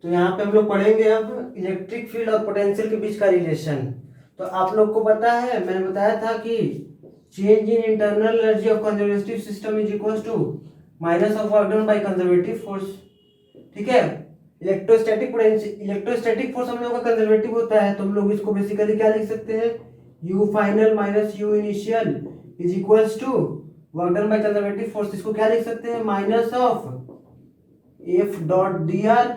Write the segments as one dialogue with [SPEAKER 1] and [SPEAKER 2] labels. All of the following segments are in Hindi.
[SPEAKER 1] तो यहाँ पे हम लोग पढ़ेंगे अब इलेक्ट्रिक फील्ड और पोटेंशियल के बीच का रिलेशन। तो आप लोग को पता है, मैंने बताया था कि change in internal energy of conservative system is equal to minus of work done by conservative force. ठीक है, इलेक्ट्रोस्टैटिक फोर्स हम लोग का कंजर्वेटिव होता है, तो हम लोग इसको बेसिकली क्या लिख सकते हैं, U final minus U initial is equals to work done by conservative force. इसको क्या लिख सकते हैं, minus of F dot D R,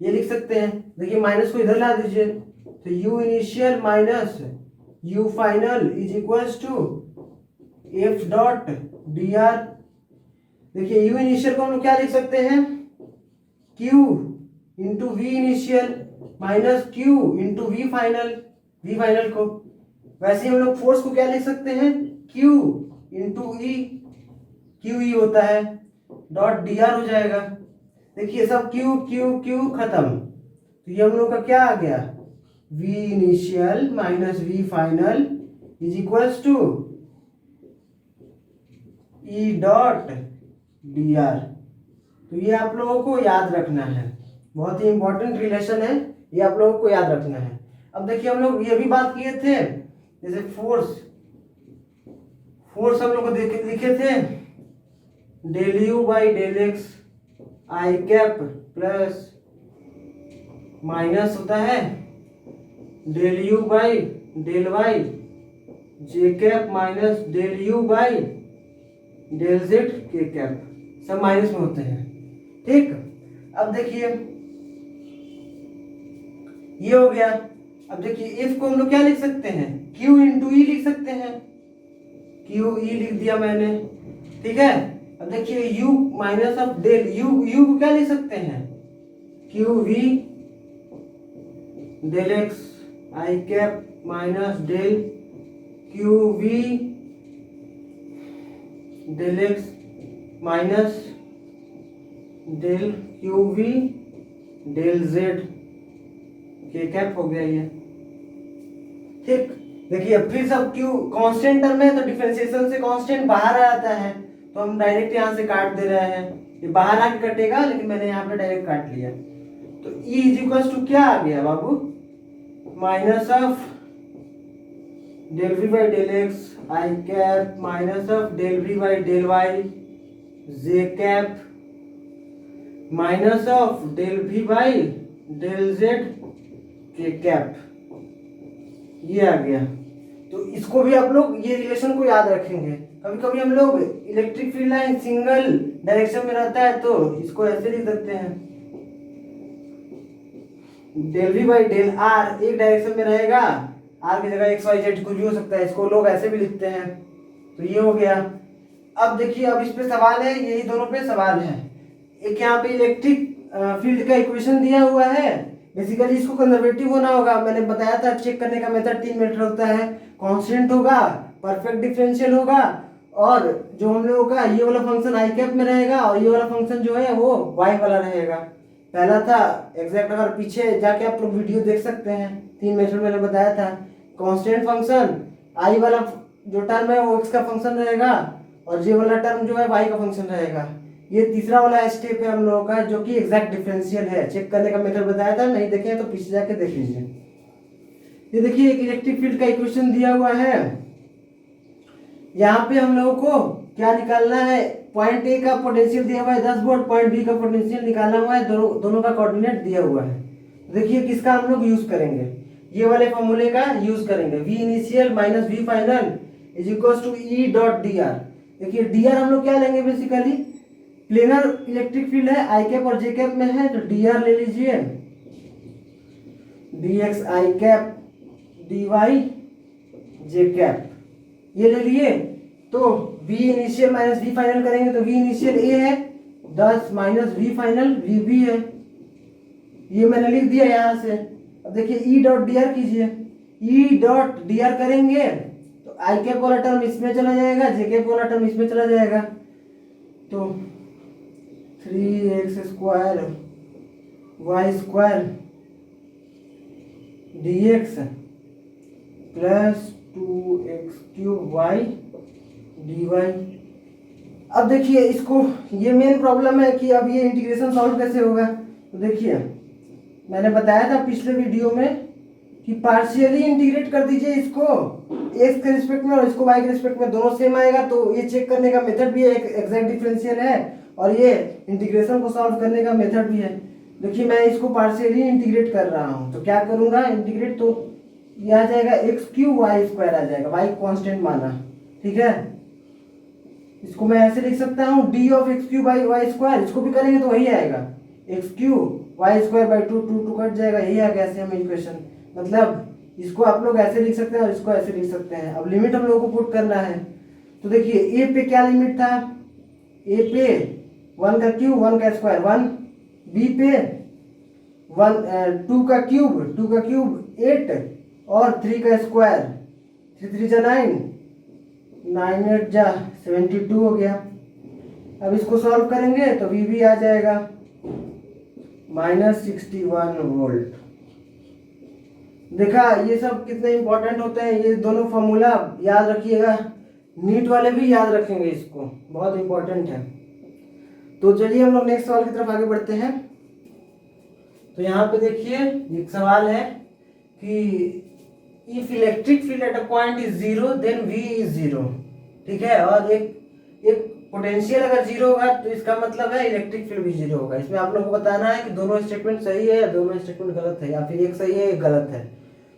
[SPEAKER 1] ये लिख सकते हैं। देखिए माइनस को इधर ला दीजिए, तो U initial minus U final is equals to F dot D R. देखिए यू इनिशियल को हम लोग क्या लिख सकते हैं, Q into V initial minus Q into V final, V final को। वैसे ही हम लोग फोर्स को क्या लिख सकते हैं, क्यू इंटू ई, क्यू ई होता है, डॉट डी आर हो जाएगा। देखिए सब क्यू क्यू क्यू खत्म, तो ये हम लोग का क्या आ गया, V initial minus V final is equals to E dot D R. तो ये आप लोगों को याद रखना है, बहुत ही इंपॉर्टेंट रिलेशन है, ये आप लोगों को याद रखना है। अब देखिए हम लोग ये भी बात किए थे, जैसे फोर्स हम लोग को लिखे थे del U by del X I cap plus minus होता है del U by del Y J cap minus del U by del Z के कैप, सब माइनस में होते हैं। ठीक, अब देखिए ये हो गया। अब देखिए इफ को हम लोग क्या लिख सकते हैं, Q इंटू ई लिख सकते हैं, क्यू ई लिख दिया मैंने। ठीक है, अब देखिए U minus of del U को क्या लिख सकते हैं, Q V del X I cap minus del Q V del X minus del Q V del Z के कैप हो गया ये। ठीक, देखिए फिर सब क्यू कांस्टेंट टर्म है, तो डिफरेंशिएशन से कांस्टेंट बाहर आ जाता है, तो हम डायरेक्ट यहाँ से काट दे रहे हैं, ये बाहर आके कटेगा, लेकिन मैंने यहाँ पे डायरेक्ट काट लिया। तो E इज इक्वल टू क्या आ गया बाबू, minus of del V by del X I cap minus of del V by del Y J cap minus of del V by del Z के कैप, ये आ गया। तो इसको भी आप लोग ये रिलेशन को याद रखेंगे। कभी कभी हम लोग electric field line single direction में रहता है, तो इसको ऐसे लिख सकते हैं, del V by del R एक डायरेक्शन में रहेगा, आर की जगह एक्स वाई जेड कुछ भी हो सकता है, इसको लोग ऐसे भी लिखते हैं। तो ये हो गया। अब देखिए अब इस पे सवाल है, यही दोनों पे सवाल है। एक यहाँ पे इलेक्ट्रिक फील्ड का इक्वेशन दिया हुआ है, बेसिकली इसको कंजर्वेटिव होना होगा। मैंने बताया था चेक करने का मेथड 3 मेथड होता है, कांस्टेंट होगा, परफेक्ट डिफरेंशियल होगा, और जो हम लोगों का ये वाला फंक्शन आई कैप में रहेगा, और ये वाला फंक्शन जो है वो वाई वाला रहेगा। पहला था एग्जैक्ट, अगर पीछे जाके आप लोग वीडियो देख सकते हैं, 3 मेथड मैंने बताया था। कांस्टेंट फंक्शन, आई वाला जो टर्म है वो एक्स का फंक्शन रहेगा, और जे वाला टर्म जो है वाई का फंक्शन रहेगा। ये तीसरा वाला स्टेप है हम लोगों का, जो कि एग्जैक्ट डिफरेंशियल है। चेक करने का मेथड बताया था, नहीं देखे तो पीछे जाके देख लीजिए। ये देखिए एक इलेक्ट्रिक फील्ड का इक्वेशन दिया हुआ है, यहाँ पे हम लोगों को क्या निकालना है, पॉइंट ए का पोटेंशियल दिया हुआ है 10 वोल्ट, पॉइंट बी का पोटेंशियल निकालना हुआ है, दोनों का कोऑर्डिनेट दिया हुआ है। देखिए किसका हम लोग यूज करेंगे, ये वाले फॉर्मूले का यूज करेंगे, V initial minus V final is equal to E dot D R. देखिए डी आर हम लोग क्या लेंगे, बेसिकली प्लेनर इलेक्ट्रिक फील्ड है, आई कैप और जे कैप में है, तो डी आर ले लीजिए, D x I cap D Y J cap, ये ले लिए। तो v initial minus v final करेंगे, तो v इनिशियल a है 10 माइनस v फाइनल v भी है, ये मैंने लिख दिया यहाँ से। अब देखिए e डॉट डी आर कीजिए, e डॉट डी आर करेंगे तो आई कैप वाला टर्म इसमें चला जाएगा, जे कैप वाला टर्म इसमें चला जाएगा, तो 3x square Y square D X plus 2x cube Y D Y. अब देखिए इसको, ये मेन प्रॉब्लम है कि अब ये इंटीग्रेशन सॉल्व कैसे होगा। तो देखिए मैंने बताया था पिछले वीडियो में कि पार्शियली इंटीग्रेट कर दीजिए इसको एक्स के रिस्पेक्ट में और इसको वाई के रिस्पेक्ट में, दोनों सेम आएगा। तो ये चेक करने का मेथड भी है, एक एग्जैक्ट डिफरेंशियल है और ये इंटीग्रेशन को सॉल्व करने का मेथड भी है। देखिए मैं इसको पार्शियली इंटीग्रेट कर रहा हूँ, तो क्या करूँगा इंटीग्रेट, तो ये आ जाएगा एक्स क्यूब वाई स्क्वायर आ जाएगा, वाई कांस्टेंट माना, ठीक है। इसको मैं ऐसे लिख सकता हूँ D of X cube by Y square, इसको भी करेंगे तो वही आएगा X cube Y square by two, two two cut जाएगा, यही आ गया सेम इक्वेशन। मतलब इसको आप लोग ऐसे लिख सकते हैं और इसको ऐसे लिख सकते हैं। अब लिमिट हम लोगों को पुट करना है, तो देखिए ए पे क्या लिमिट था, ए पे 1 का क्यूब 1 का स्क्वायर 1, बी पे 2 का क्यूब 8 और 3 का स्क्वायर 3 3 जा 9, 9 8 जा 72 हो गया। अब इसको सॉल्व करेंगे तो वी भी आ जाएगा -61 वोल्ट। देखा ये सब कितने इंपॉर्टेंट होते हैं, ये दोनों फॉर्मूला याद रखिएगा, नीट वाले भी याद रखेंगे इसको, बहुत इंपॉर्टेंट है। तो चलिए हम लोग नेक्स्ट सवाल की तरफ आगे बढ़ते हैं। तो यहाँ पे देखिए एक सवाल है कि if electric field at a point is 0 then V is 0, ठीक है। और एक पोटेंशियल अगर 0 होगा तो इसका मतलब है इलेक्ट्रिक फील्ड भी 0 होगा। इसमें आप लोगों को बताना है कि दोनों स्टेटमेंट सही है या दोनों स्टेटमेंट गलत है, या फिर एक सही है एक गलत है।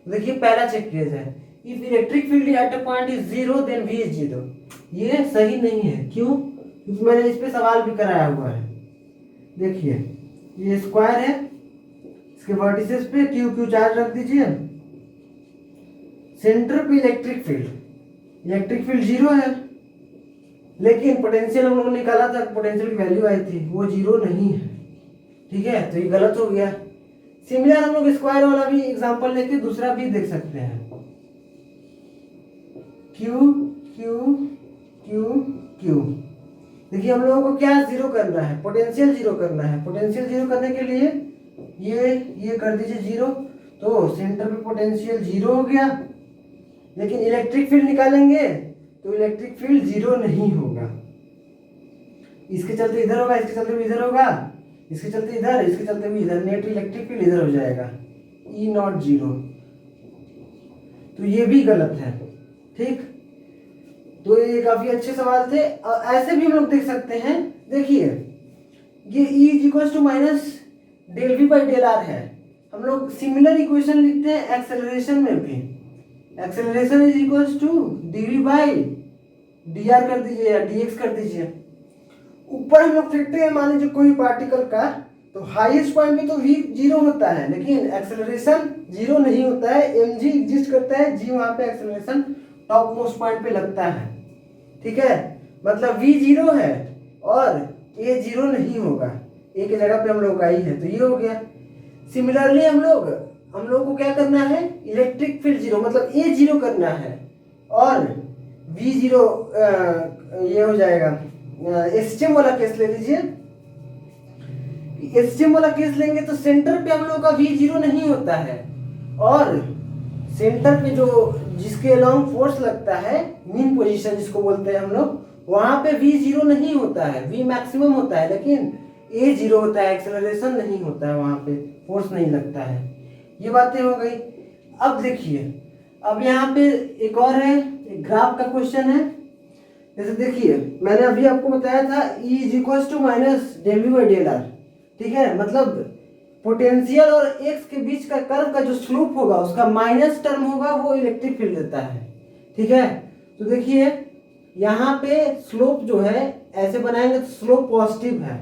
[SPEAKER 1] देखिए पहला चेक किया जाए, if electric field at a point is 0 then V is 0, ये सही नहीं है। क्यों? क्योंकि मैंने इस पे सवाल भी कराया हुआ है। देखिए ये स्क्वायर है, इसके वर्टिसेस पे क्यू क्यू चार्ज रख दीजिए, सेंटर पे इलेक्ट्रिक फील्ड 0 है, लेकिन पोटेंशियल हम लोगों ने निकाला था, पोटेंशियल की वैल्यू आई थी, वो 0 नहीं है, ठीक है। तो ये गलत हो गया। सिमिलर हम लोग स्क्वायर वाला भी एग्जांपल लेके दूसरा भी देख सकते हैं, क्यू क्यू क्यू क्यू। देखिए हम लोगों को क्या 0 करना है, पोटेंशियल 0 करना है। पोटेंशियल 0 करने के लिए ये कर दीजिए 0, तो सेंटर पे पोटेंशियल 0 हो गया। लेकिन इलेक्ट्रिक फील्ड निकालेंगे तो इलेक्ट्रिक फील्ड 0 नहीं होगा, इसके चलते इधर होगा, इसके चलते भी इधर होगा, इसके चलते इधर, इसके चलते भी इधर, नेट इलेक्ट्रिक फील्ड इधर हो जाएगा, E0 0। तो ये भी गलत है, ठीक। तो ये काफी अच्छे सवाल थे। ऐसे भी हम लोग देख सकते हैं, देखिए ये E equals to minus del V by del R है। हम लोग सिमिलर इक्वेशन लिखते हैं एक्सेलरेशन में भी, acceleration is equals to dv by dr कर दीजिए या dx कर दीजिए। ऊपर हम लोग फेंकते हैं मान लीजिए कोई पार्टिकल का, तो हाईएस्ट पॉइंट पे तो v 0 होता है, लेकिन एक्सेलरेशन 0 नहीं होता है, mg एग्जिस्ट करता है, g वहां पे एक्सेलरेशन टॉप मोस्ट पॉइंट पे लगता है, ठीक है। मतलब v 0 है और a 0 नहीं होगा, a की जगह पे हम लोग आई है, तो ये हो गया। सिमिलरली हम लोग को क्या करना है, इलेक्ट्रिक फील्ड 0 मतलब a 0 करना है, और v 0 ये हो जाएगा। एसटीएम वाला केस ले लीजिए, एसटीएम वाला केस लेंगे तो सेंटर पे हम लोग का v 0 नहीं होता है, और सेंटर पे जो जिसके अलोंग फोर्स लगता है, मीन पोजीशन जिसको बोलते हैं हम लोग, वहां पे v 0 नहीं होता है, v मैक्सिमम होता है, लेकिन a 0 होता है, एक्सेलरेशन नहीं होता है, वहां पे फोर्स नहीं लगता है। ये बातें हो गई। अब देखिए, अब यहाँ पे एक और है, एक ग्राफ का क्वेश्चन है। जैसे देखिए मैंने अभी आपको बताया था E is equal to minus del V by del R, ठीक है। मतलब पोटेंशियल और x के बीच का कर्व का जो स्लोप होगा उसका माइनस टर्म होगा, वो इलेक्ट्रिक फील्ड देता है, ठीक है। तो देखिए यहाँ पे स्लोप जो है ऐसे बनाएंगे तो स्लोप पॉजिटिव है,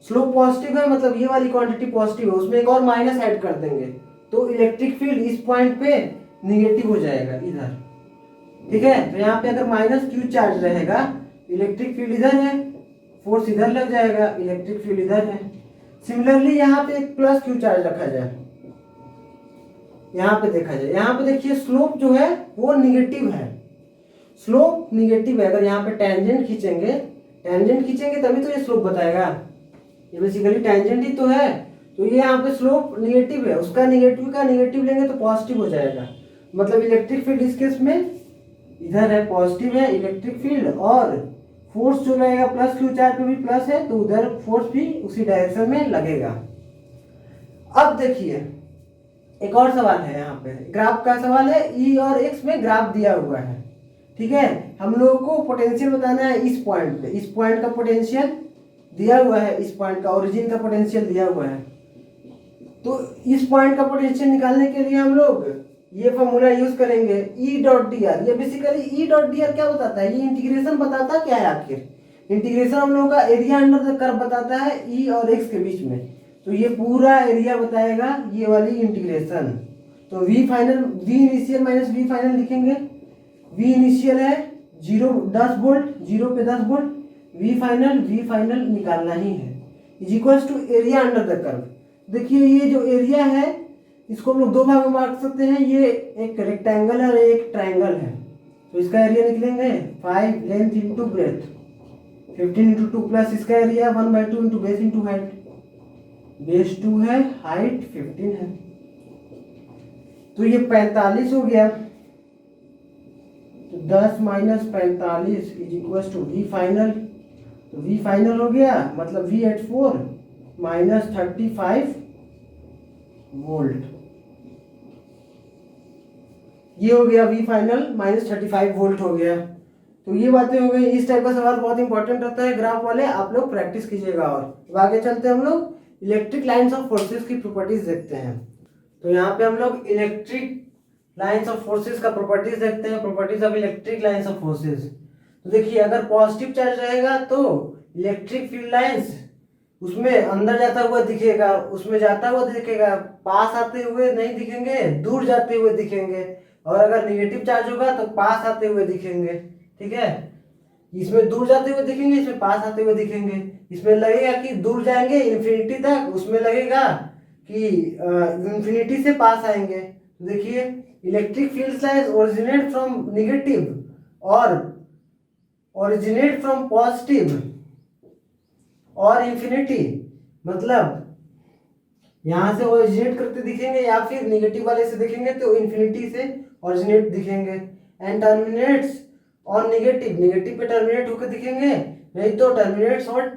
[SPEAKER 1] स्लोप पॉजिटिव है मतलब ये वाली क्वांटिटी पॉजिटिव है, उसमें एक और माइनस ऐड कर देंगे तो इलेक्ट्रिक फील्ड इस पॉइंट पे निगेटिव हो जाएगा इधर, ठीक है। तो यहाँ पे अगर माइनस क्यू चार्ज रहेगा, इलेक्ट्रिक फील्ड इधर है, फोर्स इधर लग जाएगा, इलेक्ट्रिक फील्ड इधर है। सिमिलरली यहाँ पे एक प्लस क्यू चार्ज रखा जाए, यहाँ पे देखा जाए, यहाँ पे देखिए स्लोप जो है वो निगेटिव है, स्लोप निगेटिव है। अगर यहाँ पे टेंजेंट खींचेंगे तभी तो ये स्लोप बताएगा, ये बेसिकली टेंजेंट ही तो है, तो ये यहाँ पे स्लोप निगेटिव है, उसका निगेटिव का निगेटिव लेंगे तो पॉजिटिव हो जाएगा। मतलब इलेक्ट्रिक फील्ड इस केस में इधर है, पॉजिटिव है इलेक्ट्रिक फील्ड, और फोर्स जो रहेगा प्लस क्यू चार्ज पे भी प्लस है, तो उधर फोर्स भी उसी डायरेक्शन में लगेगा। अब देखिए एक और सवाल है, यहाँ पे ग्राफ का सवाल है, ई और एक्स में ग्राफ दिया हुआ है, ठीक है। हम लोगों को पोटेंशियल बताना है इस पॉइंट पे, इस पॉइंट का पोटेंशियल दिया हुआ है, इस पॉइंट का ओरिजिन का पोटेंशियल दिया हुआ है। तो इस पॉइंट का पोटेंशियल निकालने के लिए हम लोग ये फॉर्मूला यूज करेंगे, ई डॉट डी आर। ये basically E dot D are क्या बताता है, ये इंटीग्रेशन बताता क्या है आखिर, इंटीग्रेशन हम लोगों का एरिया अंडर द कर्व बताता है ई और एक्स के बीच में। तो ये पूरा एरिया बताएगा ये वाली इंटीग्रेशन। तो V final, V initial minus V final लिखेंगे। वी इनिशियल है 10 वोल्ट, 0 पे 10 वोल्ट, वी फाइनल निकालना ही है, is equals to area under the curve. देखिए ये जो एरिया है इसको हम लोग दो भाग में बांट सकते हैं, ये एक रेक्टेंगल है और एक ट्रायंगल है। तो इसका एरिया निकलेंगे 5 length into breadth, 15 into 2 plus इसका area 1/2 into base into height, base 2 है, हाइट 15 है। तो ये 45 हो गया। तो 10 minus 45 is equal to V final. तो वी फाइनल हो गया मतलब वी एट 4 माइनस 35 वोल्ट। ये हो गया वी फाइनल माइनस 35 वोल्ट हो गया। तो ये बातें हो गई। इस टाइप का सवाल बहुत इंपॉर्टेंट रहता है ग्राफ वाले, आप लोग प्रैक्टिस कीजिएगा। और अब आगे चलते हैं हम लोग इलेक्ट्रिक लाइंस ऑफ फोर्सेस की प्रॉपर्टीज देखते हैं। तो यहाँ पे हम लोग इलेक्ट्रिक लाइंस ऑफ फोर्सेस का प्रॉपर्टीज देखते हैं, properties of electric lines of forces. तो देखिए अगर पॉजिटिव चार्ज रहेगा तो इलेक्ट्रिक फील्ड लाइंस उसमें अंदर जाता हुआ दिखेगा, उसमें जाता हुआ दिखेगा, पास आते हुए नहीं दिखेंगे, दूर जाते हुए दिखेंगे। और अगर नेगेटिव चार्ज होगा तो पास आते हुए दिखेंगे, ठीक है। इसमें दूर जाते हुए दिखेंगे, इसमें पास आते हुए दिखेंगे। इसमें लगेगा कि दूर जाएंगे इन्फिनिटी तक, उसमें लगेगा कि इन्फिनिटी से पास आएंगे। तो देखिए electric field lines originate from negative और ओरिजिनेट फ्रॉम पॉजिटिव और इन्फिनिटी, मतलब यहां से ओरिजिनेट करते दिखेंगे या फिर नेगेटिव वाले से दिखेंगे तो इन्फिनिटी से ओरिजिनेट दिखेंगे। एंड टर्मिनेट्स और नेगेटिव, नेगेटिव पे टर्मिनेट होकर दिखेंगे, नहीं तो टर्मिनेट्स और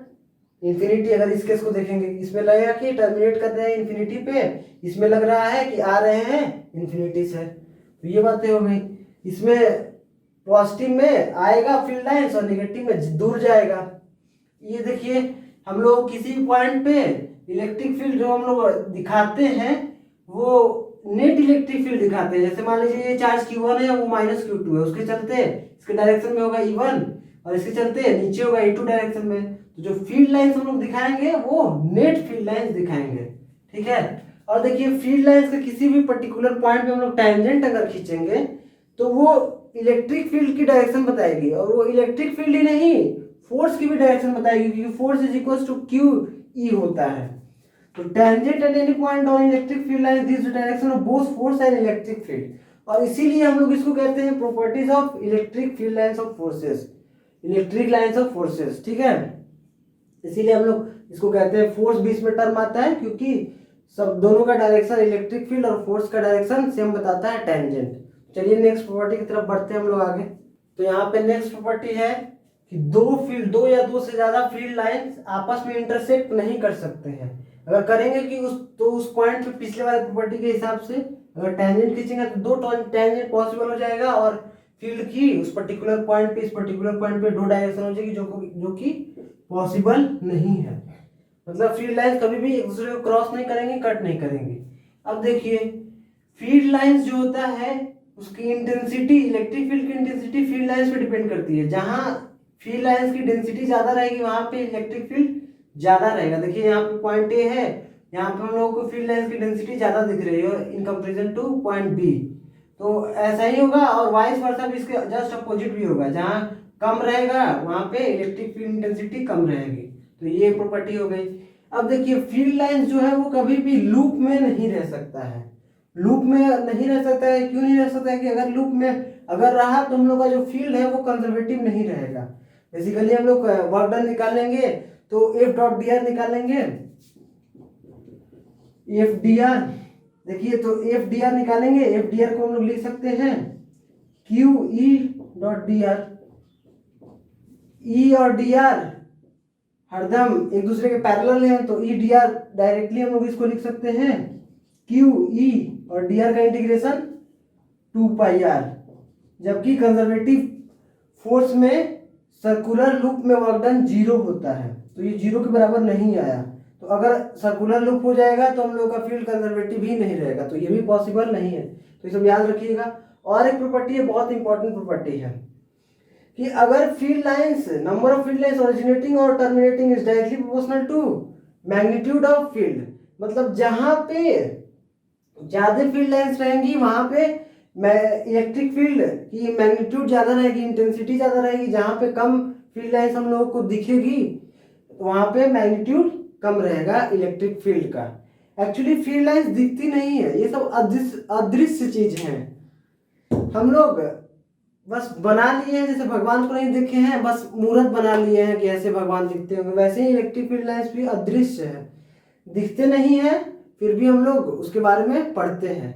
[SPEAKER 1] इन्फिनिटी। अगर इस केस को देखेंगे इसमें लगेगा कि टर्मिनेट कर रहे हैं इन्फिनिटी पे, इसमें लग रहा है कि आ रहे हैं इन्फिनिटी से। तो ये बातें हो गई। इसमें पॉजिटिव में आएगा फील्ड लाइंस और नेगेटिव में दूर जाएगा। ये देखिए हम लोग किसी भी पॉइंट पे इलेक्ट्रिक फील्ड जो हम लोग दिखाते हैं वो नेट इलेक्ट्रिक फील्ड दिखाते हैं। जैसे मान लीजिए ये चार्ज Q1 है वो माइनस Q2 है, उसके चलते इसके डायरेक्शन में होगा E1 और इसके चलते नीचे होगा E2 डायरेक्शन में। तो जो फील्ड लाइंस हम लोग दिखाएंगे वो नेट फील्ड लाइंस दिखाएंगे, ठीक है। और देखिए फील्ड लाइंस के किसी भी पर्टिकुलर पॉइंट पे हम लोग टैंजेंट अगर खींचेंगे तो वो इलेक्ट्रिक फील्ड की डायरेक्शन बताएगी, और वो इलेक्ट्रिक फील्ड ही नहीं फोर्स की भी डायरेक्शन बताएगी, क्योंकि force is equal to QE होता है। तो tangent at any point on electric field lines this direction of both force and electric field. और इसीलिए हम लोग इसको कहते हैं properties of electric field lines of forces, electric lines of forces, ठीक है। इसीलिए हम लोग इसको कहते हैं, फोर्स बीच में टर्म आता है क्योंकि सब दोनों का डायरेक्शन इलेक्ट्रिक फील्ड और फोर्स का डायरेक्शन सेम बताता है टेंजेंट। चलिए नेक्स्ट प्रॉपर्टी की तरफ बढ़ते हैं हम लोग आगे। तो यहाँ पे नेक्स्ट प्रॉपर्टी है कि दो या दो से ज्यादा फील्ड लाइंस आपस में इंटरसेक्ट नहीं कर सकते हैं। अगर करेंगे कि उस पॉइंट पे पिछले वाले प्रॉपर्टी के हिसाब से अगर टेंजेंट खींचेंगे तो दो टेंजेंट पॉसिबल हो जाएगा और फील्ड की उस पर्टिकुलर पॉइंट पे इस पर्टिकुलर पॉइंट पे दो डायरेक्शन हो जाएगी जो कि पॉसिबल नहीं है। मतलब फील्ड लाइंस कभी भी एक दूसरे को क्रॉस नहीं करेंगे, कट नहीं करेंगे। अब देखिए फील्ड लाइंस जो होता है उसकी इंटेंसिटी, इलेक्ट्रिक फील्ड की इंटेंसिटी फील्ड लाइंस पे डिपेंड करती है। जहां फील्ड लाइंस की डेंसिटी ज्यादा रहेगी वहां पे इलेक्ट्रिक फील्ड ज्यादा रहेगा। देखिए यहाँ पे पॉइंट ए है, यहाँ पे हम लोगों को फील्ड लाइंस की डेंसिटी ज्यादा दिख रही है in comparison to point B. तो ऐसा ही होगा और वाइस वर्सा भी इसके जस्ट अपोजिट भी होगा। जहाँ कम रहेगा वहां पे इलेक्ट्रिक फील्ड इंटेंसिटी कम रहेगी। तो ये प्रॉपर्टी हो गई। अब देखिए फील्ड लाइंस जो है वो कभी भी लूप में नहीं रह सकता है। लूप में नहीं रह सकता है, क्यों नहीं रह सकता है कि अगर लूप में अगर रहा तो हम लोग का जो फील्ड है वो कंजर्वेटिव नहीं रहेगा। बेसिकली हम लोग वर्क डन निकालेंगे तो एफ डॉट डी आर निकालेंगे, एफ डी आर। देखिए तो एफ डी आर निकालेंगे, एफ डी आर को हम लोग लिख सकते हैं Q E dot D R. E और डी आर हरदम एक दूसरे के पैरेलल हैं, तो ई डी आर डायरेक्टली हम लोग इसको लिख सकते हैं क्यू ई और डी आर का इंटीग्रेशन 2πr। जबकि कंजर्वेटिव फोर्स में सर्कुलर लूप में वर्क डन 0 होता है, तो ये 0 के बराबर नहीं आया। तो अगर सर्कुलर लूप हो जाएगा तो हम लोग का फील्ड कंजर्वेटिव ही नहीं रहेगा, तो ये भी पॉसिबल नहीं है। तो ये सब याद रखिएगा। और एक प्रॉपर्टी है, बहुत इंपॉर्टेंट प्रॉपर्टी है, कि अगर field lines, number of field lines originating और terminating is directly proportional to magnitude of field, मतलब जहां पे ज्यादा फील्ड लाइंस रहेंगी वहां पे इलेक्ट्रिक फील्ड की मैग्नीट्यूड ज्यादा रहेगी, इंटेंसिटी ज्यादा रहेगी। जहां पे कम फील्ड लाइंस हम लोगों को दिखेगी वहां पे मैग्नीट्यूड कम रहेगा इलेक्ट्रिक फील्ड का। एक्चुअली फील्ड लाइंस दिखती नहीं है, ये सब अदृश्य चीज है। हम लोग बस बना लिए हैं, जैसे भगवान को नहीं देखे हैं, बस मूर्त बना लिए हैं कि ऐसे भगवान दिखते होंगे, वैसे ही इलेक्ट्रिक फील्ड लाइंस भी अदृश्य है, दिखते नहीं है, फिर भी हम लोग उसके बारे में पढ़ते हैं।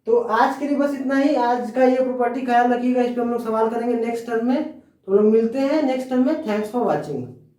[SPEAKER 1] तो आज के लिए बस इतना ही। आज का ये प्रॉपर्टी ख्याल रखिएगा, इस पर हम लोग सवाल करेंगे नेक्स्ट टर्म में। तो हम लोग मिलते हैं नेक्स्ट टर्म में। Thanks for watching.